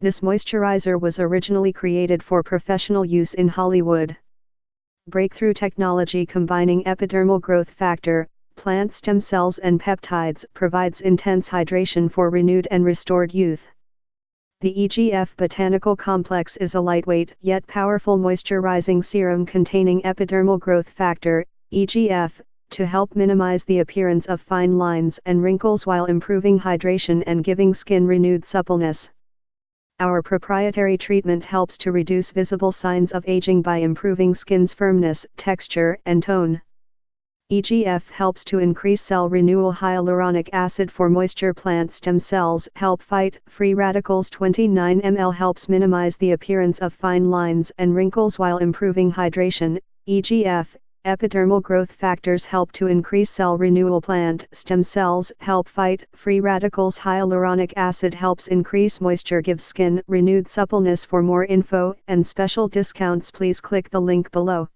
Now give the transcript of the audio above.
This moisturizer was originally created for professional use in Hollywood. Breakthrough technology combining epidermal growth factor, plant stem cells and peptides provides intense hydration for renewed and restored youth. The EGF Botanical Complex is a lightweight yet powerful moisturizing serum containing epidermal growth factor, EGF, to help minimize the appearance of fine lines and wrinkles while improving hydration and giving skin renewed suppleness. Our proprietary treatment helps to reduce visible signs of aging by improving skin's firmness, texture, and tone. EGF helps to increase cell renewal. Hyaluronic acid for moisture. Plant stem cells help fight free radicals. 29 ml helps minimize the appearance of fine lines and wrinkles while improving hydration. EGF, epidermal growth factors help to increase cell renewal. Plant stem cells help fight free radicals. Hyaluronic acid helps increase moisture, gives skin renewed suppleness. For more info and special discounts, please click the link below.